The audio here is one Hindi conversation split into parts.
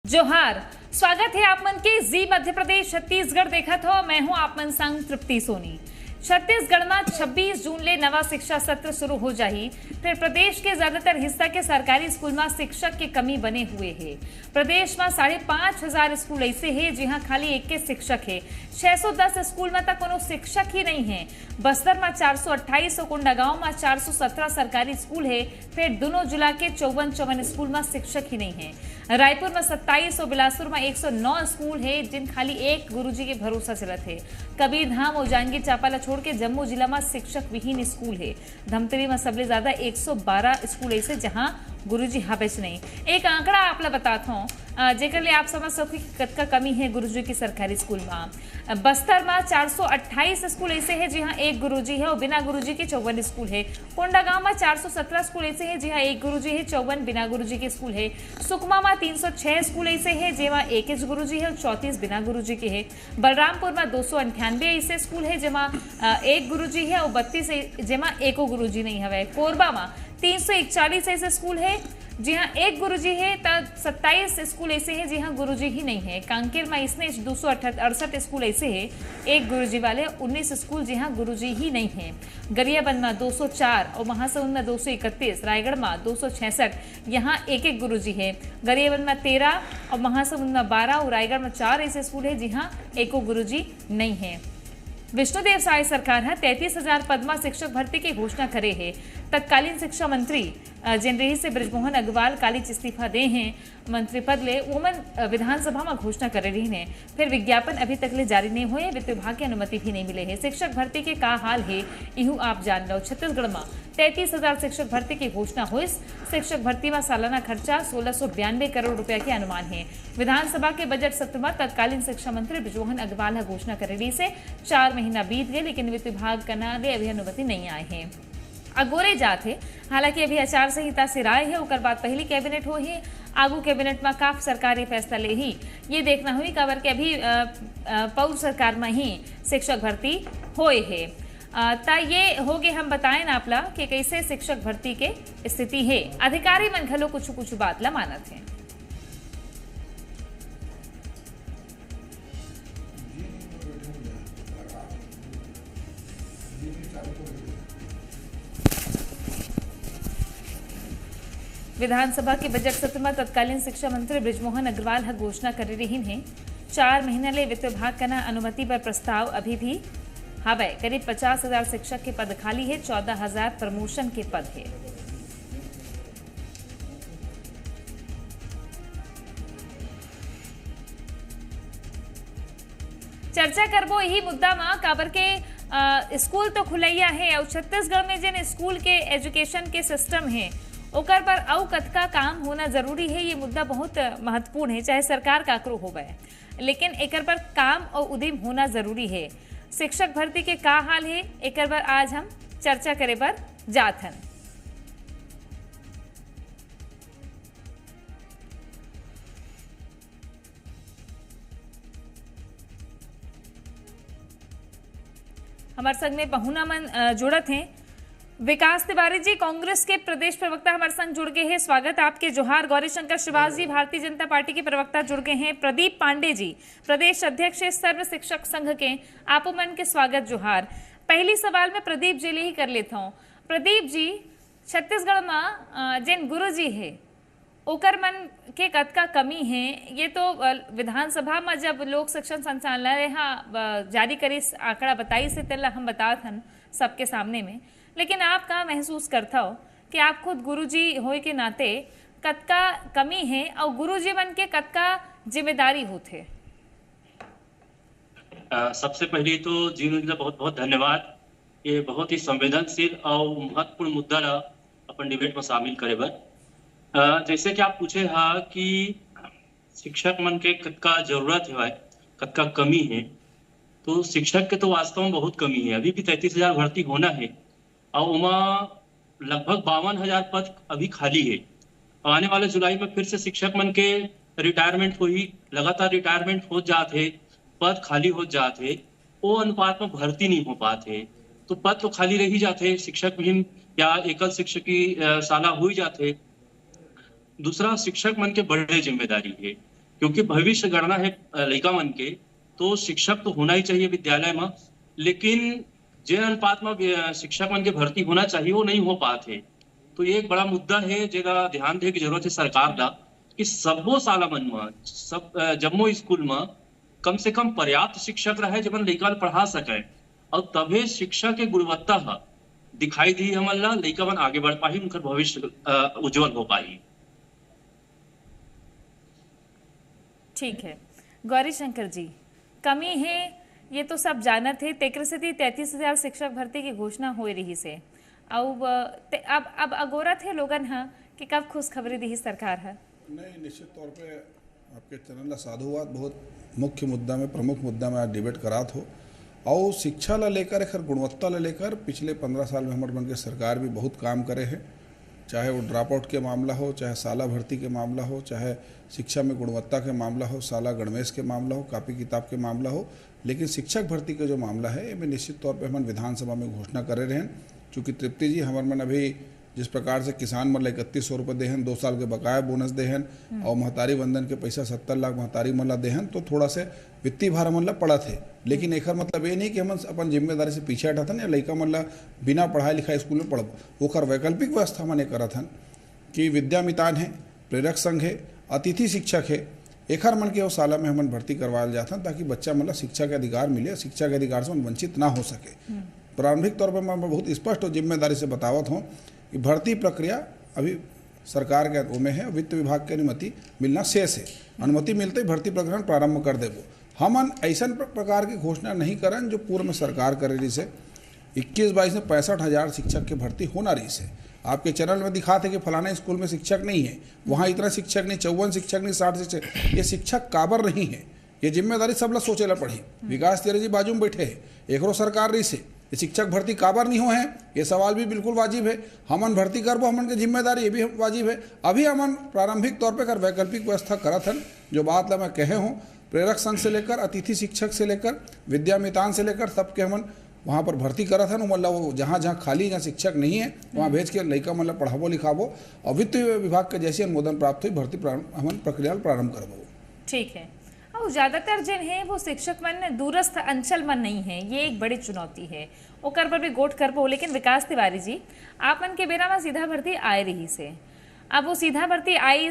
जोहार, स्वागत है आप मन के जी मध्य प्रदेश छत्तीसगढ़ देखा था। मैं हूं आप मन संग तृप्ति सोनी। छत्तीसगढ़ में 26 जून ले नवा शिक्षा सत्र शुरू हो जाही। फिर प्रदेश के ज्यादातर हिस्सा के सरकारी स्कूल में शिक्षक की कमी बने हुए है। प्रदेश में 5,500 स्कूल ऐसे है जहां खाली एक के शिक्षक है। 610 स्कूल में तक कोनो शिक्षक ही नहीं है। बस्तर में 428 और कोंडागांव में 417 सरकारी स्कूल है। फिर दोनों जिला के 54 स्कूल में शिक्षक ही नहीं है। रायपुर में 27 और बिलासपुर में 109 स्कूल है जिन खाली एक गुरुजी के भरोसा चलत है। कबीरधाम और जांजगीर चांपा छोड़ के जम्मू जिला में शिक्षक विहीन स्कूल है। धमतरी में सबले ज्यादा 112 स्कूल ऐसे जहां गुरुजी हाबेच नहीं। एक आंकड़ा आप ला बताता हूँ जेकर ले आप समझ सको कि कतका कमी है गुरुजी की सरकारी स्कूल में। बस्तर में 428 स्कूल ऐसे है जहां एक गुरुजी है और बिना गुरुजी के 54 स्कूल है। कोंडागांव में 417 स्कूल ऐसे है जहां एक गुरुजी है, 54 बिना गुरुजी के स्कूल है। सुकमा में 306 स्कूल ऐसे है जेमा एक गुरुजी है और 34 बिना गुरुजी के है। बलरामपुर में 298 ऐसे स्कूल है जेमा एक गुरुजी है और 32 जेमा एको गुरुजी नहीं है। कोरबा में 341 ऐसे स्कूल है जी हाँ एक गुरुजी है, तब 27 स्कूल ऐसे हैं जी हाँ गुरुजी ही नहीं है। कांकेर में इसने 268 स्कूल ऐसे हैं एक गुरुजी वाले, 19 स्कूल जी हाँ गुरुजी ही नहीं है। गरियाबंद में 204 और महासमुंद में 231, रायगढ़ में 266 यहाँ एक गुरुजी है। गरियाबंद में 13 और महासमुंद में 12 और रायगढ़ में 4 ऐसे स्कूल है जी हाँ एको गुरुजी नहीं है। विष्णुदेव साय सरकार है 33,000 पद में शिक्षक भर्ती की घोषणा करे है। तत्कालीन शिक्षा मंत्री जनरही से बृजमोहन अग्रवाल कालीच इस्तीफा दे हैं मंत्री पद ले ओमन विधानसभा में घोषणा करे रही ने। फिर विज्ञापन अभी तक ले जारी नहीं हुए, वित्त विभाग की अनुमति भी नहीं मिले है। शिक्षक भर्ती के का हाल है इहू आप जान लो। छत्तीसगढ़ में 33,000 शिक्षक भर्ती की घोषणा हुई। शिक्षक भर्ती में सालाना खर्चा 1692 करोड़ रुपया के अनुमान है। विधानसभा के बजट सत्र में तत्कालीन शिक्षा मंत्री बृजमोहन अग्रवाल घोषणा करे रही से 4 महीना बीत गए लेकिन वित्त विभाग का अभी अनुमति नहीं आए हैं। अगोरे जात है, हालांकि अभी आचार संहिता से राय है उकर बाद पहली कैबिनेट हो ही आगू कैबिनेट में काफ सरकारी फैसला ले ही ये देखना हुई कवर के अभी पौर सरकार में ही शिक्षक भर्ती होए है। ता ये होगे हम बताएं ना आपला कि कैसे शिक्षक भर्ती के स्थिति है। अधिकारी मन घलो कुछ बात ला मानत है। विधानसभा के बजट सत्र में तत्कालीन शिक्षा मंत्री बृजमोहन अग्रवाल घोषणा कर रही हैं 4 महीने ले वित्त विभाग का अनुमति पर प्रस्ताव अभी भी हवे। करीब 50,000 शिक्षक के पद खाली है, 14,000 प्रमोशन के पद है। चर्चा करबो यही मुद्दा में काबर के स्कूल तो खुलैया है और छत्तीसगढ़ में जिन स्कूल के एजुकेशन के सिस्टम है ओकर पर अउ कतका काम होना जरूरी है। ये मुद्दा बहुत महत्वपूर्ण है, चाहे सरकार काकरो होवे लेकिन एकर पर काम और उद्यम होना जरूरी है। शिक्षक भर्ती के का हाल है एकर पर आज हम चर्चा करे पर जात हन। हमारे संग में पहुना मन जुड़त हैं विकास तिवारी जी, कांग्रेस के प्रदेश प्रवक्ता हमारे संग जुड़ गए हैं। स्वागत आपके। जोहार। गौरीशंकर श्रीवास जी, भारतीय जनता पार्टी के प्रवक्ता जुड़ गए हैं। प्रदीप पांडे जी, प्रदेश अध्यक्ष सर्व शिक्षक संघ के, आप मन के स्वागत। जोहार। पहली सवाल में प्रदीप जी ले ही कर लेता हूँ। प्रदीप जी, छत्तीसगढ़ में जिन गुरु जी है ओकर मन के कतका कमी है ये तो विधानसभा में जब लोक शिक्षण संचालनालय जारी करी आंकड़ा बताई से तेला हम बतात हन सबके सामने में, लेकिन आप का महसूस करता हो कि आप खुद गुरुजी होए के नाते कतका कमी है और गुरुजी बन के कतका जिम्मेदारी होते? सबसे पहले तो जीवन का बहुत बहुत धन्यवाद। ये बहुत ही संवेदनशील और महत्वपूर्ण मुद्दा ला अपन डिबेट में शामिल करे बर। जैसे कि आप पूछे हा कि शिक्षक मन के कतका जरूरत है, कतका कमी है, तो शिक्षक के तो वास्तव में बहुत कमी है। अभी भी 33,000 भर्ती होना है और उमा लगभग 52,000 पद अभी खाली है। आने वाले जुलाई में फिर से शिक्षक मन के रिटायरमेंट हो ही, लगातार रिटायरमेंट हो जाते, पद खाली हो जाते, वो अनुपात में भर्ती नहीं हो पाते, तो पद तो खाली रह ही जाते। शिक्षक विहीन या एकल शिक्षक की शाला हो ही जाते। दूसरा, शिक्षक मन के बड़े जिम्मेदारी है क्योंकि भविष्य गणना है लड़का मन के, तो शिक्षक तो होना ही चाहिए विद्यालय में, लेकिन जे अनुपात में शिक्षक मन के भर्ती होना चाहिए वो नहीं हो पाते। तो ये एक बड़ा मुद्दा है जेला ध्यान दे की जरूरत है सरकार ला, कि सबो साला मन में सब जम्मो स्कूल में कम से कम पर्याप्त शिक्षक रहे जब लड़का पढ़ा सके, और तभी शिक्षा के गुणवत्ता दिखाई दी हमन ला, लड़का मन आगे बढ़ पाही, उनका भविष्य उज्जवल हो पाही। ठीक है गौरी शंकर जी, कमी है ये तो सब जानत है, तेकर से 33,000 शिक्षक भर्ती की घोषणा हो रही से, अब अगोरा थे लोगन हाँ कि कब खुशखबरी दी सरकार है। नहीं, निश्चित तौर पे आपके चैनल ला साधुवाद, बहुत मुख्य मुद्दा में, प्रमुख मुद्दा में आज डिबेट करात हो। और शिक्षा ला लेकर, एक गुणवत्ता ला लेकर पिछले 15 साल में हमारे बन के सरकार भी बहुत काम करे हैं, चाहे वो ड्रॉप आउट के मामला हो, चाहे साला भर्ती के मामला हो, चाहे शिक्षा में गुणवत्ता के मामला हो, साला गणवेश के मामला हो, कापी किताब के मामला हो। लेकिन शिक्षक भर्ती का जो मामला है ये निश्चित तौर पे हम विधानसभा में घोषणा करे रहे हैं। चूँकि तृप्ति जी हमारे मन अभी जिस प्रकार से किसान मन 3100 रुपये देहन, 2 साल के बकाया बोनस देहन, और महतारी वंदन के पैसा 70 लाख महतारी मन ला देहन, तो थोड़ा से वित्तीय भार मन ला पड़ा थे। लेकिन एक मतलब ये नहीं कि हम अपन जिम्मेदारी से पीछे हटा था या लड़का मन ला बिना पढ़ाई लिखाई स्कूल में पढ़ब, ओकर वैकल्पिक व्यवस्था मैंने करा था कि विद्यामितान है, प्रेरक संघ है, अतिथि शिक्षक है, एक मन के वो साला में हमन भर्ती करवाया जाता ताकि बच्चा मतलब शिक्षा के अधिकार मिले, शिक्षा के अधिकार से वंचित ना हो सके। प्रारंभिक तौर पर मैं बहुत स्पष्ट और जिम्मेदारी से बतावत हूँ कि भर्ती प्रक्रिया अभी सरकार के में है, वित्त विभाग की अनुमति मिलना शेष है। अनुमति मिलते ही भर्ती प्रक्रिया प्रारंभ कर देवो। हमन ऐसा प्रकार की घोषणा नहीं करन जो पूर्व में सरकार करे रही से 21-22 में 65,000 शिक्षक की भर्ती होना रही से। आपके चैनल में दिखाते कि फलाना स्कूल में शिक्षक नहीं है, वहाँ इतना शिक्षक नहीं, 54 शिक्षक नहीं, 60 शिक्षक, ये शिक्षक काबर नहीं है, ये जिम्मेदारी सब ला सोचेला पड़ी। विकास तिवारी जी बाजू में बैठे है, एकरो सरकार रही से ये शिक्षक भर्ती काबर नहीं हो है, ये सवाल भी बिल्कुल वाजिब है। हमन भर्ती करबो, हमन के जिम्मेदारी ये भी वाजिब है। अभी हमन प्रारंभिक तौर पर कर वैकल्पिक व्यवस्था करत हन, जो बात ला मैं कहे हूँ, प्रेरक संघ से लेकर अतिथि शिक्षक से लेकर विद्यामितान से लेकर सबके हमन वहाँ पर भर्ती करा था। मतलब वो जहाँ जहाँ खाली जहाँ शिक्षक नहीं है वहाँ भेज के लड़का मतलब पढ़ाबो लिखाबो, और वित्त विभाग के जैसे अनुमोदन प्राप्त हुई भर्ती हम प्रक्रिया प्रारंभ करबो। ठीक है। और ज़्यादातर जिन है वो शिक्षक मन दूरस्थ अंचल मन नहीं है, ये एक बड़ी चुनौती है, ओकर पर भी गोट करबो। लेकिन विकास तिवारी जी, आप मन के बेरा में सीधा भर्ती आए रही से, अब वो सीधा भर्ती आई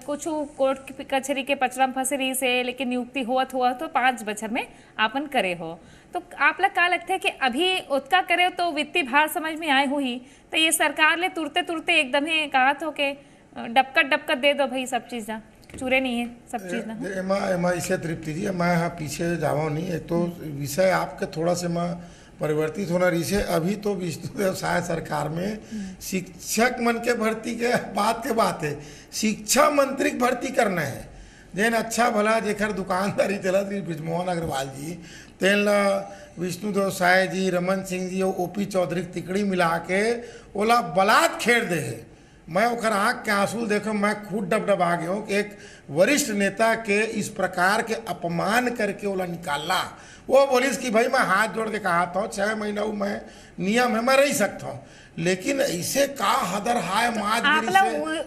कुछ कोर्ट कचहरी के पचरा में फंसे रही से, लेकिन नियुक्ति हुआ तो 5 बछर में आपन करे हो। तो आप लोग का लगता है कि अभी उतका करे तो वित्तीय भार समझ में आए हुई, तो ये सरकार ले तुरते तुरते एकदम ही कहा तो के डबकत दे दो भाई, सब चीज़ चूरे नहीं है सब चीज़ ना एमा इसे तृप्ति जी मैं हाँ पीछे जावा नहीं। एक तो विषय आपके थोड़ा से मैं परिवर्तित होना रही से। अभी तो विष्णुदेव साय सरकार में शिक्षक मन के भर्ती के बात है, शिक्षा मंत्री भर्ती करना है। जेन अच्छा भला जेकर दुकानदारी चला ब्रिजमोहन अग्रवाल जी, तेन विष्णुदेव साय जी, रमन सिंह जी और ओपी चौधरी तिकड़ी मिला के ओला बलात् खेड़ दे है। मैं ओकर आँख के आंसू देखो मैं खुद डबडबा गया हूँ कि एक वरिष्ठ नेता के इस प्रकार के अपमान करके ओला निकालना। वो बोलिस कि भाई मैं हाथ जोड़ के कहा था 6 महीना मैं नियम है, मैं रह सकता हूँ, लेकिन ऐसे का हदर हाय माज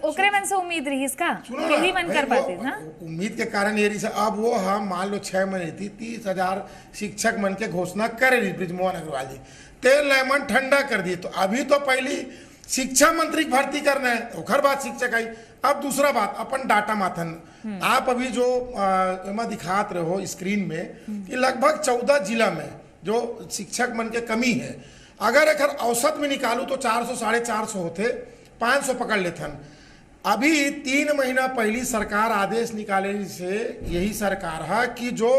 ओकरे मन से उम्मीद रही इसका यही मन कर पाते ना, उम्मीद के कारण ये रही से। अब वो हम मान लो 6 महीने थी 30,000 शिक्षक मन के घोषणा करे रही ब्रिजमोहन अग्रवाल जी, तेल लेमन ठंडा कर दिए। तो अभी तो पहली शिक्षा मंत्री भर्ती करना है, ओखर बात शिक्षक आई। अब दूसरा बात अपन डाटा माथन, आप अभी जो दिखात रहे हो स्क्रीन में कि लगभग 14 जिला में जो शिक्षक मन के कमी है, अगर एक औसत में निकालू तो 400-450 होते, 500 पकड़ लेथन। अभी 3 महीना पहली सरकार आदेश निकाले से यही सरकार है कि जो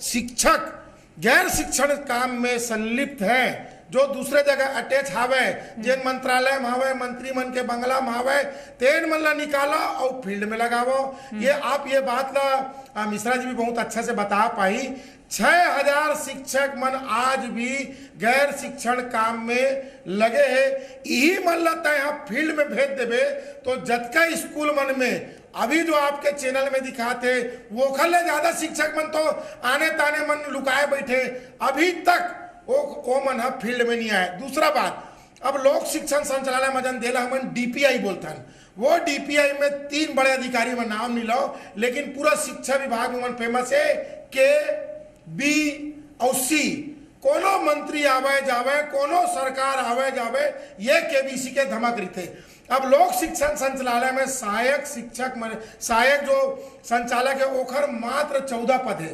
शिक्षक गैर शिक्षण काम में संलिप्त है, जो दूसरे जगह अटैच हावे, जेन मंत्रालय में हावे, मंत्री मन के बंगला में हावे, तेन मन ला निकाला और फील्ड में लगावो। ये आप ये बात ला मिश्रा जी भी बहुत अच्छा से बता पाई। 6,000 शिक्षक मन आज भी गैर शिक्षण काम में लगे हैं। यही मन लगता है आप फील्ड में भेज देवे तो जतका स्कूल मन में अभी जो आपके चैनल में दिखाते वो खले ज्यादा शिक्षक मन तो आने ताने मन लुकाए बैठे, अभी तक वो मन फील्ड में नहीं आए। दूसरा बात, अब लोक शिक्षण संचालनालय मजन देला हमन DPI बोलता है, वो डीपीआई में 3 बड़े अधिकारी में नाम नहीं लो, लेकिन पूरा शिक्षा विभाग में फेमस है के बी और सी। कोनो मंत्री आवे जावे, कोनो सरकार आवे जावे, ये केबीसी के धमक रही थे। अब लोक शिक्षण संचालय में सहायक शिक्षक सहायक जो संचालक है ओखर मात्र 14 पद है।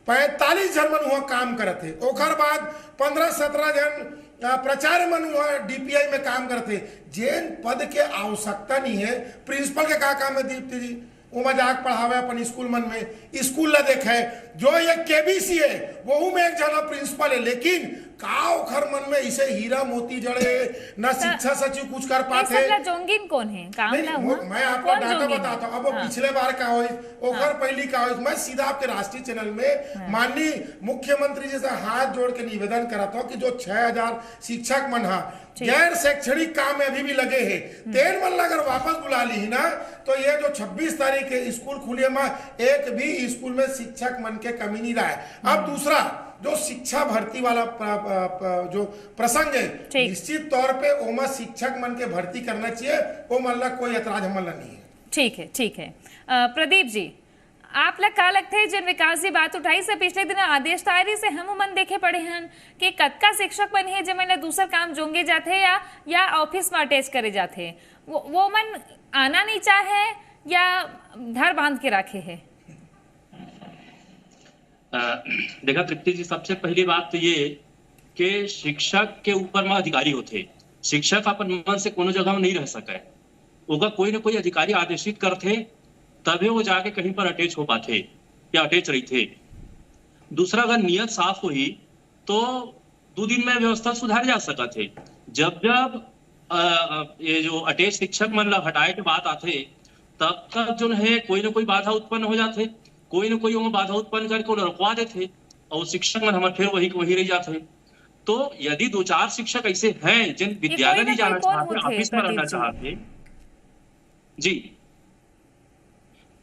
45 जन मन हुआ काम करते, ओखर बाद 15-17 जन प्राचार्य मन हुआ डीपीआई में काम करते। जिन पद के आवश्यकता नहीं है, प्रिंसिपल के का काम है दीप्ति जी? वो मजाक पढ़ावे अपन स्कूल मन में, स्कूल ला देखे। जो ये केबीसी है वो में एक जना प्रिंसिपल है, लेकिन का ओखर मन में इसे हीरा मोती जड़े न शिक्षा सचिव कुछ कर पाते। जोंगिन कौन है? काम नहीं, ना हुआ? मैं आपको डाटा बताता हूँ। अब वो हाँ। पिछले बार का हो, ओखर पहली का हो, मैं सीधा आपके राष्ट्रीय चैनल में माननीय मुख्यमंत्री जी से हाथ जोड़ के निवेदन कराता हूँ कि जो 6000 शिक्षक मन हा गैर शैक्षणिक काम में अभी भी लगे हैं, तेल मन अगर वापस बुला ली ना, तो ये जो 26 तारीख के स्कूल खुले में एक भी स्कूल में शिक्षक मन के कमी नहीं रहा है। अब दूसरा जो शिक्षा भर्ती वाला जो प्रसंग है, निश्चित तौर पे ओमा शिक्षक मन के भर्ती करना चाहिए, वो मतलब कोई ऐतराज हमला नहीं है। ठीक है, ठीक है। प्रदीप जी, आप लग का लगते हैं जिन विकास की बात उठाई से पिछले दिन आदेश तारी से हम मन देखे पड़े हैं कि कतका शिक्षक मन है जो मैंने दूसरा काम जोंगे जाते या ऑफिस में अटैच करे जाते, वो मन आना नहीं चाहे या घर बांध के रखे है? देखा तृप्ति जी, सबसे पहली बात तो ये कि शिक्षक के ऊपर में अधिकारी होते। शिक्षक अपन मन से कोनो जगह में नहीं रह सके, ओका कोई ना कोई अधिकारी आदेशित करते, तभी वो जाके कहीं पर अटैच हो पाते या अटैच रही थे। दूसरा, अगर नियत साफ हुई तो 2 दिन में व्यवस्था सुधार जा सका थे। जब ये जो अटैच शिक्षक मन हटाए के बात आते, तब तक जो है कोई ना कोई बाधा उत्पन्न हो जाते, कोई ना कोई बाधा उत्पन्न करके उन्हें रुकवा देते और शिक्षक मन हमारे फिर वही रह जाते। तो यदि 2-4 शिक्षक ऐसे हैं जिन विद्यालय नहीं जाना चाहते, ऑफिस में रहना चाहते, जी,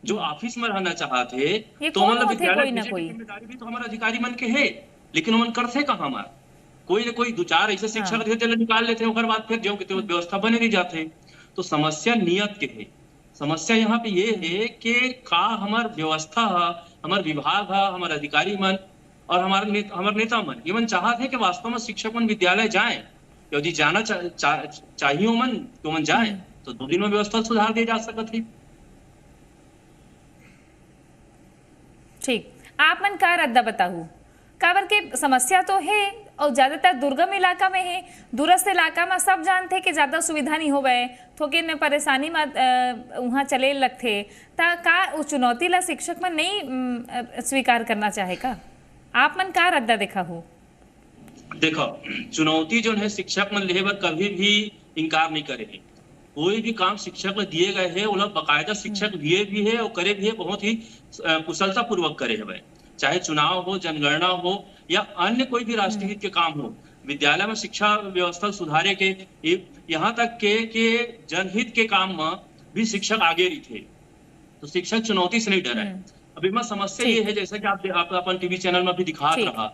जो ऑफिस में रहना चाहते, तो मतलब विद्यालय की जिम्मेदारी भी तो हमारे अधिकारी मन के है, लेकिन मन करते कहाँ हमारे कोई ना कोई 2-4 ऐसे शिक्षक निकाल लेते हैं, उसके बाद फिर जो व्यवस्था बने नहीं जाते। तो समस्या नियत के है। समस्या यहाँ पे ये है कि का हमार व्यवस्था है, हमार विभाग है, हमारे अधिकारी मन और हमारे नेता मन ये मन चाहते हैं कि वास्तव में शिक्षक मन विद्यालय जाए। यदि जाना चाहिए मन तो मन जाए, तो 2 दिन में व्यवस्था सुधार दी जा सकती है। ठीक, आप मन का रद्दा बताहू काबर के समस्या तो है और ज्यादातर दुर्गम इलाका में है, दूरस्थ इलाका में सब जानते कि ज्यादा सुविधा नहीं हो गए, थोके न परेशानी में वहाँ चले लगते, ता का वो चुनौती ला शिक्षक मन नहीं स्वीकार करना चाहे का? आप मन का रद्दा देखा हो? देखो, चुनौती जो है शिक्षक मन लेबर कभी भी इनकार नहीं करे। कोई भी काम शिक्षक में दिए गए हैं, उन्हें बकायदा शिक्षक दिए भी है और करे भी है, बहुत ही कुशलता पूर्वक करे है। चाहे चुनाव हो, जनगणना हो या अन्य कोई भी राष्ट्रीय हित के काम हो, विद्यालय में शिक्षा व्यवस्था सुधारे के यहाँ तक के जनहित के काम में भी शिक्षक आगे रही थे। तो शिक्षक चुनौती से नहीं डरा है। अभी में समस्या ये है, जैसे कि आप अपन टीवी चैनल में भी दिखा रहा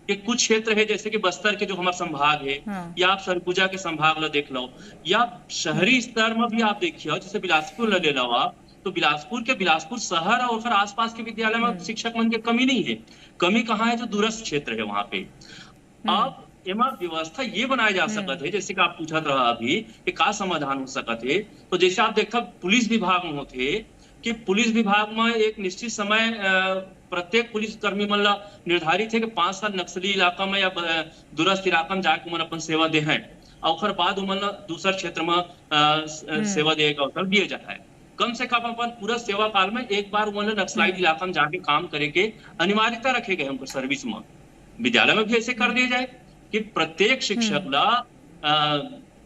कि कुछ क्षेत्र है, जैसे कि बस्तर के जो हमारे संभाग है, या आप सरगुजा के संभाग ला देख लो, या शहरी स्तर में भी आप देखिए, जैसे बिलासपुर ले लो आप, तो बिलासपुर शहर और फिर आसपास के विद्यालय में शिक्षक मन की कमी नहीं है। कमी कहाँ है? जो दूरस्थ क्षेत्र है वहां पे। अब एमा व्यवस्था ये बनाया जा सकता है, जैसे कि आप पूछत रहा अभी कि का समाधान हो सकता है। तो जैसे आप देखा पुलिस विभाग में होते कि पुलिस विभाग में एक निश्चित समय प्रत्येक पुलिस कर्मी मन निर्धारित है कि 5 साल नक्सली इलाका में या दूरस्थ इलाका में जाके मन अपन सेवा दे हैं, और बाद उमन दूसरा क्षेत्र में सेवा दे का अवसर दिए जाता है। कम से कम अपन पूरा सेवा काल में एक बार उन्होंने नक्सलाइट इलाका में जाके काम करे के अनिवार्यता रखे गए हमको सर्विस में। विद्यालय में भी ऐसे कर दिया जाए कि प्रत्येक शिक्षक ला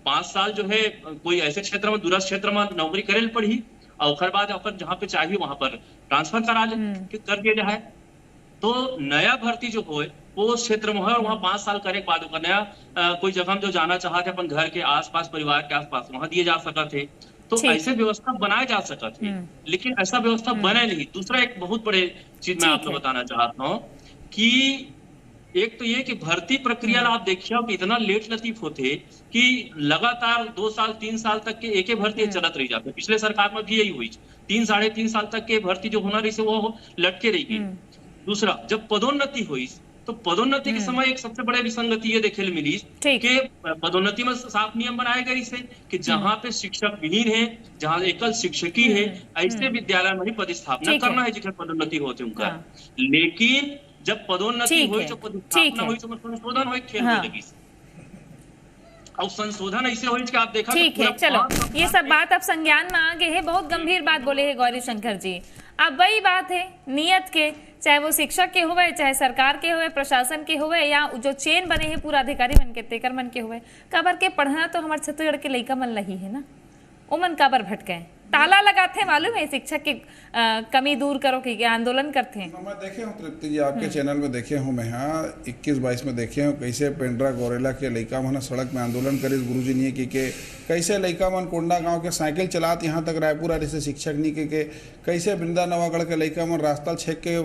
5 साल जो है कोई ऐसे क्षेत्र में, दूरस्थ क्षेत्र में नौकरी करे पड़ी, और बाद अपन जहाँ पे चाहिए वहां पर ट्रांसफर कर दिया जाए। तो नया भर्ती जो हो वो उस क्षेत्र में है और वहाँ 5 साल करे के बाद नया कोई जगह में जो जाना चाहते अपन घर के आसपास, परिवार के आसपास, वहां दिए जा सकते थे। तो ऐसे व्यवस्था बनाए जा सकते थे, लेकिन ऐसा व्यवस्था बने नहीं। दूसरा एक बहुत बड़े चीज मैं आपको बताना चाहता हूँ कि एक तो ये कि भर्ती प्रक्रिया आप देखिए कि इतना लेट लतीफ होते कि लगातार 2 साल 3 साल तक के एक भर्ती चलत रही जाते। पिछले सरकार में भी यही हुई, 3-3.5 साल तक के भर्ती जो होना रही से वो लटके रही गई। दूसरा, जब पदोन्नति हुई तो पदोन्नति के समय एक सबसे बड़े विसंगति ये देखे मिली कि पदोन्नति में साफ नियम बनाए गए इसे कि जहां पे शिक्षक विहीन है, जहां एकल शिक्षकी है, ऐसे विद्यालय में ही पदस्थापना करना है जिसमें पदोन्नति होते उनका। लेकिन जब पदोन्नति हुई, जो पदस्थापना हुई, तो संशोधन हुई, खेल में लगी और संशोधन ऐसे हुई कि आप देखा। ठीक है, चलो ये सब बात अब संज्ञान में आ गए है। बहुत गंभीर बात बोले है गौरी शंकर जी। अब वही बात है नियत के, चाहे वो शिक्षक के हुए, चाहे सरकार के हुए, प्रशासन के हुए, या जो चेन बने हैं पूरा अधिकारी मन के, तेकर मन के हुए, काबर के पढ़ना तो हमारे छत्तीसगढ़ के लइका मन लही है ना, वो मन काबर भटके, ताला लगाते हैं मालूम है, शिक्षक की कमी दूर करो कि आंदोलन करते हैं। मैं देखे हूँ तृप्ति जी, आपके चैनल में देखे हूँ, मैं यहाँ 21-22 में देखे हूँ कैसे पेंड्रा गोरेला के लइका मन सड़क में आंदोलन करे गुरुजी नहीं की के, कैसे लइका मन कोंडा गांव के साइकिल चलात यहाँ तक रायपुर आ रही शिक्षक नहीं के, कैसे वृंदा नवागढ़ के लइका मन रास्ता छेक के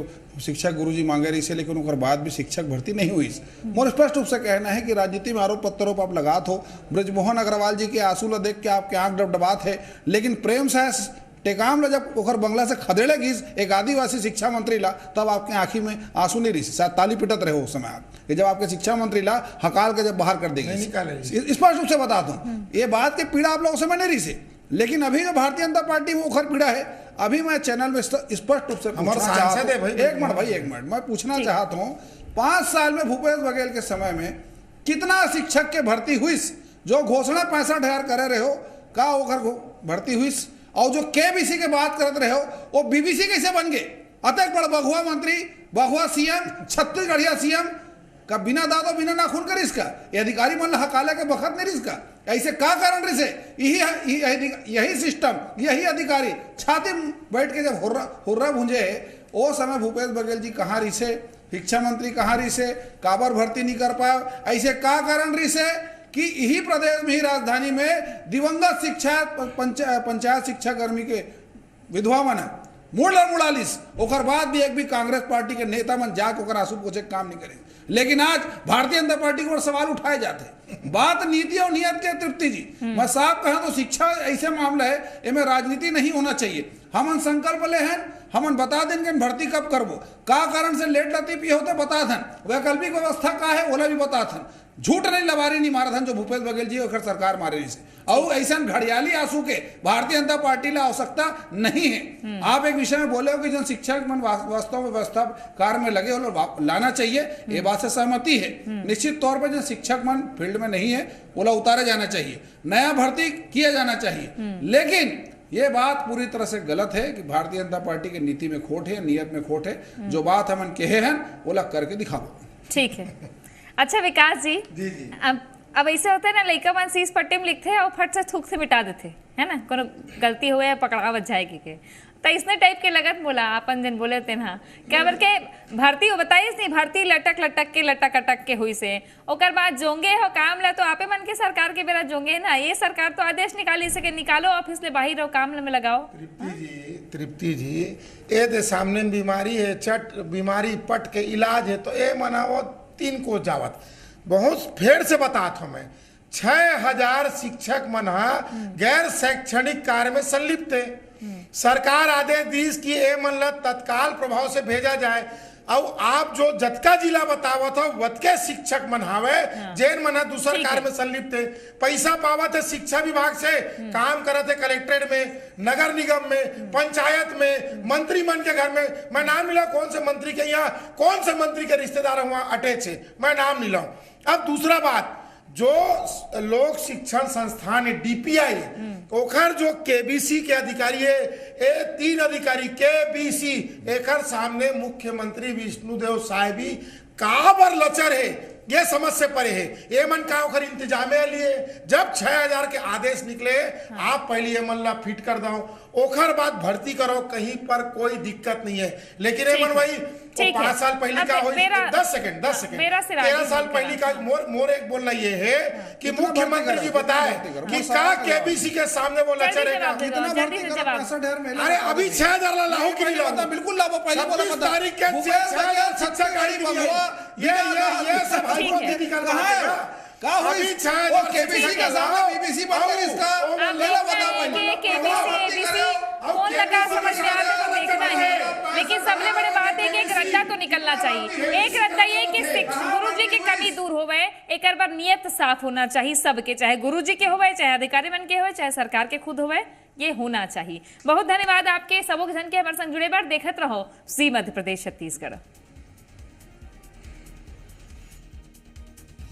शिक्षक गुरुजी मांगे रही से, लेकिन उनके बाद भी शिक्षक भर्ती नहीं हुई। मोर स्पष्ट रूप से कहना है कि राजनीति में आरोप पत्रों पर आप लगात हो, ब्रजमोहन अग्रवाल जी के आंसू ला देख के आपके आंख डबडबात है, लेकिन प्रेम से टेकाम ला जब ओखर बंगला से खदेड़े गीस एक आदिवासी शिक्षा मंत्री ला, तब आपके आंखी में आंसू नहीं रही, शायद ताली पिटत रहे उस समय आप, कि जब आपके शिक्षा मंत्री ला हकाल के जब बाहर कर देंगे। स्पष्ट रूप से बताता हूँ, ये बात की पीड़ा आप लोगों से मैं नहीं रही से, लेकिन अभी जो भारतीय जनता पार्टी में उखर पीड़ा है, अभी मैं चैनल में स्पष्ट रूप से एक मिनट मैं पूछना चाहता हूँ, 5 साल में भूपेश बघेल के समय में कितना शिक्षक के भर्ती हुई, जो घोषणा 65,000 करे रहे हो का ओखर भर्ती हुई, और जो केबीसी के बात करते रहे हो वो बीबीसी कैसे बन गए? अतक बड़ बघुआ मंत्री, बघुआ सीएम, छत्तीसगढ़िया सीएम का बिना दादो बिना नाखून कर इसका ये अधिकारी मन हकाला के बखत नहीं इसका, ऐसे का कारण रिसे? यही सिस्टम, यही अधिकारी छाती बैठ के जब हुर्रा भूंजे वो समय भूपेश बघेल जी कहाँ रिसे, शिक्षा मंत्री कहाँ रिसे, काबर भर्ती नहीं कर पाए, ऐसे का कारण रिसे कि यही प्रदेश में ही राजधानी में दिवंगत शिक्षा पंचायत शिक्षा कर्मी के विधवा मन मुड़ालिस, ओकर बाद भी एक भी कांग्रेस पार्टी के नेता मन जाके ओकर आंसू पोछे काम नहीं करे, लेकिन आज भारतीय जनता पार्टी को सवाल उठाए जाते। बात नीति और नियत के तृप्ति जी, मैं साफ कहा तो शिक्षा ऐसे मामला है, इनमें राजनीति नहीं होना चाहिए। हमन संकल्प ले हैं, हमन बता दें कि भर्ती कब करबो, का कारण से लेट लतीफ ये होते बता थन, वैकल्पिक व्यवस्था का है ओला भी बता थन, झूठ नहीं लबारी नहीं मारा थन जो भूपेश बघेल जी और सरकार मारे रही से, और ऐसा घड़ियाली आंसू के भारतीय जनता पार्टी ला आवश्यकता नहीं है। आप एक विषय में बोले हो कि जो शिक्षक मन वास्तव में व्यवस्था कार्य में लगे हो लाना चाहिए, ये बात से सहमति है। निश्चित तौर पर जो शिक्षक मन फील्ड में नहीं है ओला उतारे जाना चाहिए, नया भर्ती किया जाना चाहिए, लेकिन ये बात पूरी तरह से गलत है कि भारतीय जनता पार्टी की नीति में खोट है, नियत में खोट है। जो बात हमन कहे हैं वो करके दिखाओ। ठीक है, अच्छा विकास जी, अब ऐसे होता है ना, लइका मन सीस पट्टे में लिखते हैं और फट से थूक से मिटा देते है ना, कोनो गलती हुए या पकड़ावत जाएगी के, तो इसने टाइप के लगत बोला अपन जन बोले थे ना क्या बर के भर्ती हो बताइए नहीं, भर्ती लटक अटक के हुई से ओकर बाद जोंगे हो काम ला, तो आपे मन के सरकार के बेरा जोंगे है ना, ये सरकार तो आदेश निकाली सके, निकालो ऑफिस ले बाहर रहो, काम में लगाओ। तृप्ति जी ये दे सामने बीमारी है, चट बीमारी पट के इलाज है, तो ये मनाओ 3 को जावत बहुत फेर से बताता हूं मैं, 6,000 शिक्षक मन गैर शैक्षणिक कार्य में संलिप्त है। सरकार आदेश दी कि ए मन ला तत्काल प्रभाव से भेजा जाए, और आप जो जतका जिला बतावत हो वतके शिक्षक मन हावे जैन मन दूसर कार्य में संलिप्त है, पैसा पावत है शिक्षा विभाग से, काम करत है कलेक्ट्रेट में, नगर निगम में, पंचायत में, मंत्री मन के घर में, मैं नाम नहीं ला कौन से मंत्री के यहाँ कौन से मंत्री के रिश्तेदार वहां अटैच है, मैं नाम नहीं लाऊं। अब दूसरा बात, जो लोक शिक्षण संस्थान है डीपीआई, ओखर जो केबीसी के अधिकारी है, ये 3 अधिकारी केबीसी एकर सामने मुख्यमंत्री विष्णुदेव साहेबी काबर लचर है, ये समझ से परे है। ये मन का ओखर इंतजामे लिए जब 6,000 के आदेश निकले, आप पहले ये मन ला फिट कर दो, ओखर बाद भर्ती करो, कहीं पर कोई दिक्कत नहीं है। लेकिन ये मन वही 5 साल पहले का हो, 10 सेकंड 13 साल पहले का मोर एक बोलना ये है कि मुख्यमंत्री जी बताए कि का केबीसी के सामने वो लचरेगा, अरे अभी 6,000 लाओ कि नहीं लाओ, बिल्कुल लाओ, पहले बोला 26 तारीख के ये सब हाईकोर्ट ने निकाल का हुई वो केबीसी का सामने बीबीसी बनकर इसका लेला बता कौन लगा समझ में आता तो देखना है, लेकिन सबसे बड़ी बात है कि एक रद्दा तो निकलना चाहिए। एक रद्दा ये कि गुरु जी की कमी दूर हो गए, एक बार नियत साफ होना चाहिए सबके, चाहे गुरु जी के हो गए, चाहे अधिकारी बन के हो, चाहे सरकार के खुद हो गए, ये होना चाहिए। बहुत धन्यवाद आपके सबों जन के हमारे संग जुड़े बार। देखते रहो जी मध्य प्रदेश छत्तीसगढ़।